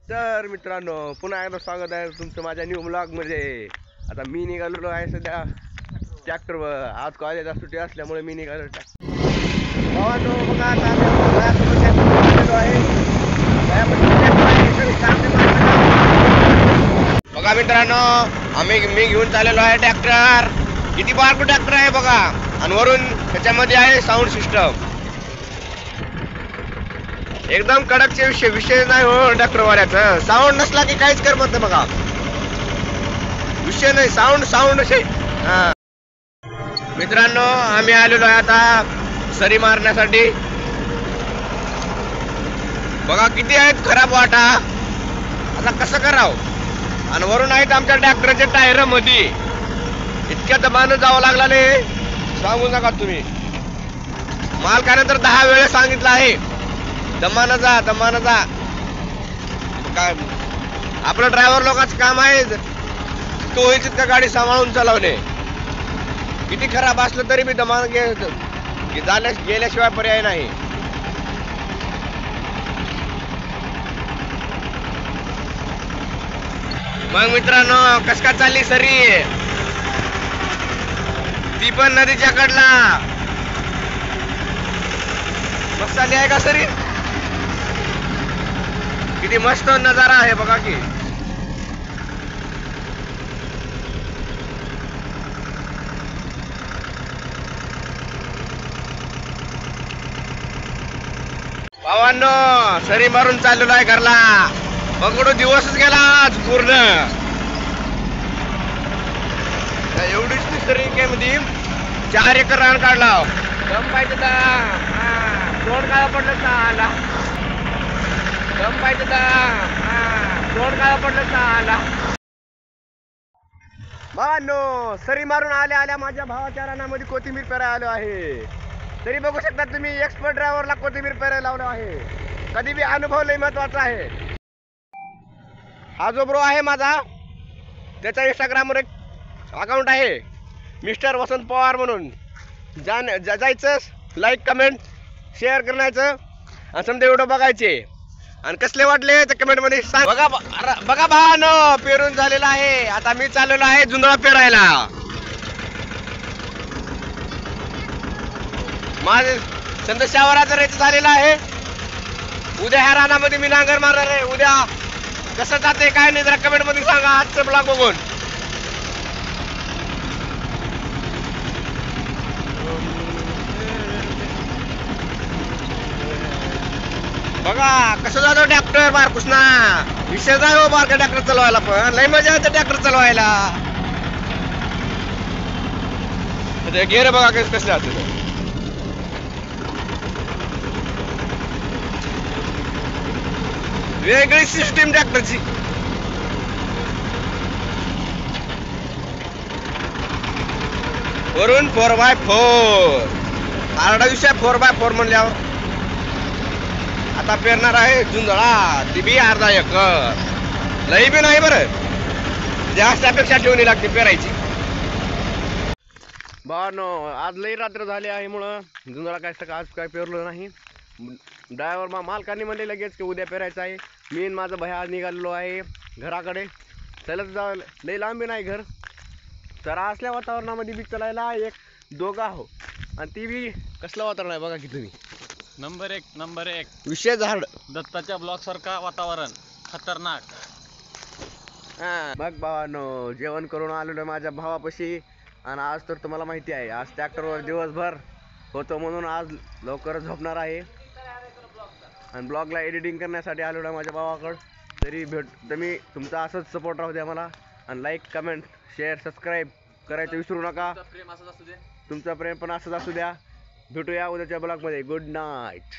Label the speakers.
Speaker 1: तर मित्रांनो पुन्हा एकदा स्वागत आहे तुमचं माझ्या न्यू ब्लॉग मध्ये। आता मी निघालेलो आहे सध्या ट्रॅक्टरवर। आज कॉलेजला सुट्टी असल्यामुळे मी निघालो भावांनो। बघा आता बघा मित्रांनो मी घेऊन चाललेलो आहे ट्रॅक्टर। किती बारकू ट्रॅक्टर आहे बघा, आणि वरून त्याच्यामध्ये आहे साऊंड सिस्टम। एकदम कडकचे विषय नाही हो ट्रॅक्टर वाल्याचा। साऊंड नसला की काहीच करमत नाही बघा, विषय नाही। साऊंड असे। मित्रांनो आम्ही आलेलो आहे आता सरी मारण्यासाठी। बघा किती आहेत खराब वाटा, आता कसं करावं। आणि वरून आहेत आमच्या ट्रॅक्टरच्या टायर मध्ये इतक्या दबानं जावं लागला सांगू नका तुम्ही। मालकाने तर 10 वेळा सांगितलं आहे दमानं जा काय। आपलं ड्रायव्हर लोकांचं काम आहे तो होईल तितकं गाडी सांभाळून चालवणे। किती खराब असलं तरी मी दमानं गेल्याशिवाय पर्याय नाही। मग मित्रांनो कस का चालली सरी, ती पण नदीच्या कडला मस्त चालली आहे का सरी। किती मस्त नजारा आहे बघा की। भावांनो सरी मारून चाललेलो आहे घरला। बघडो दिवसच गेला आज पूर्ण। एवढीच सरी काय मध्ये 4 एकर रान काढला। दम पाहिजे तोड काय पडलं चाला, दम पाहिजे तोड काय पडलं चाला। भावांनो सरी मारून आल्या माझ्या भावाच्या रानामध्ये कोथिंबीर पेरायला आलो आहे। तरी बघू शकता तुम्ही एक्सपर्ट ड्रायव्हरला कोथिंबीर पेरायला लावलं आहे। कधी बी अनुभव लय महत्वाचा आहे। हा जो ब्रो आहे माझा, त्याचा इंस्टाग्रामवर एक अकाउंट आहे मिस्टर वसंत पवार म्हणून। जायचं लाईक कमेंट शेअर करायचं आणि समजा व्हिडिओ बघायचे आणि कसले वाटले तर कमेंट मध्ये सांग। बघा भावानो पेरून झालेला आहे। आता मी चाललेलो आहे जुंधळा पेरायला। माझे समजा शावराचं रेट झालेला आहे। उद्या ह्या रानामध्ये मी नांगर मारणार आहे। उद्या कसं जाते काय नाही जरा कमेंट मध्ये सांगा आजचं ब्लॉग बघून। बघा कसं जातो ट्रॅक्टर बारकुस ना, विषय जाय हो बारका ट्रॅक्टर चालवायला। पण लय मजा येते ट्रॅक्टर चालवायला। गेर बघा कसं जाते, वेगळी सिस्टीम ट्रॅक्टरची। वरून 4x4 हार्डा विषय 4x4 म्हणल्यावर आता पेरणार आहे जुंधळा। ती बी अर्धा एकर, लई बी नाही बरं, जास्त अपेक्षा ठेवणी लागते पेरायची। भावांनो आज लई रात्र झाली आहे मुळे जुंधळा आज काय पेरलो नाही। ड्रायव्हर मालकाने म्हणले लगेच की उद्या पेरायचं आहे। मी माझं भया निघालेलो आहे घराकडे। चलत जा, लई लांबी नाही घर। चरा असल्या वातावरणामध्ये बी चलायला एक दोघा हो, आणि ती बी कसलं वातावरण आहे बघा की तुम्ही।
Speaker 2: नंबर एक
Speaker 1: विषय झाड
Speaker 2: दत्ताच्या ब्लॉक सारखा वातावरण खतरनाक।
Speaker 1: मग भावानो जेवण करून आलेलो माझ्या भावापाशी। आणि आज तर तुम्हाला माहिती आहे आज ट्रॅक्टरवर दिवसभर होतो म्हणून आज लवकर झोपणार आहे। आणि ब्लॉगला एडिटिंग करण्यासाठी आलेलो आहे माझ्या भावाकडं। तरी तुम्ही तुमचा असंच सपोर्ट राहू द्या मला, आणि लाईक कमेंट शेअर सबस्क्राईब करायचं विसरू नका। तुमचं प्रेम पण असंच असू द्या। भेटूया उद्याच्या ब्लॉगमध्ये। Good night.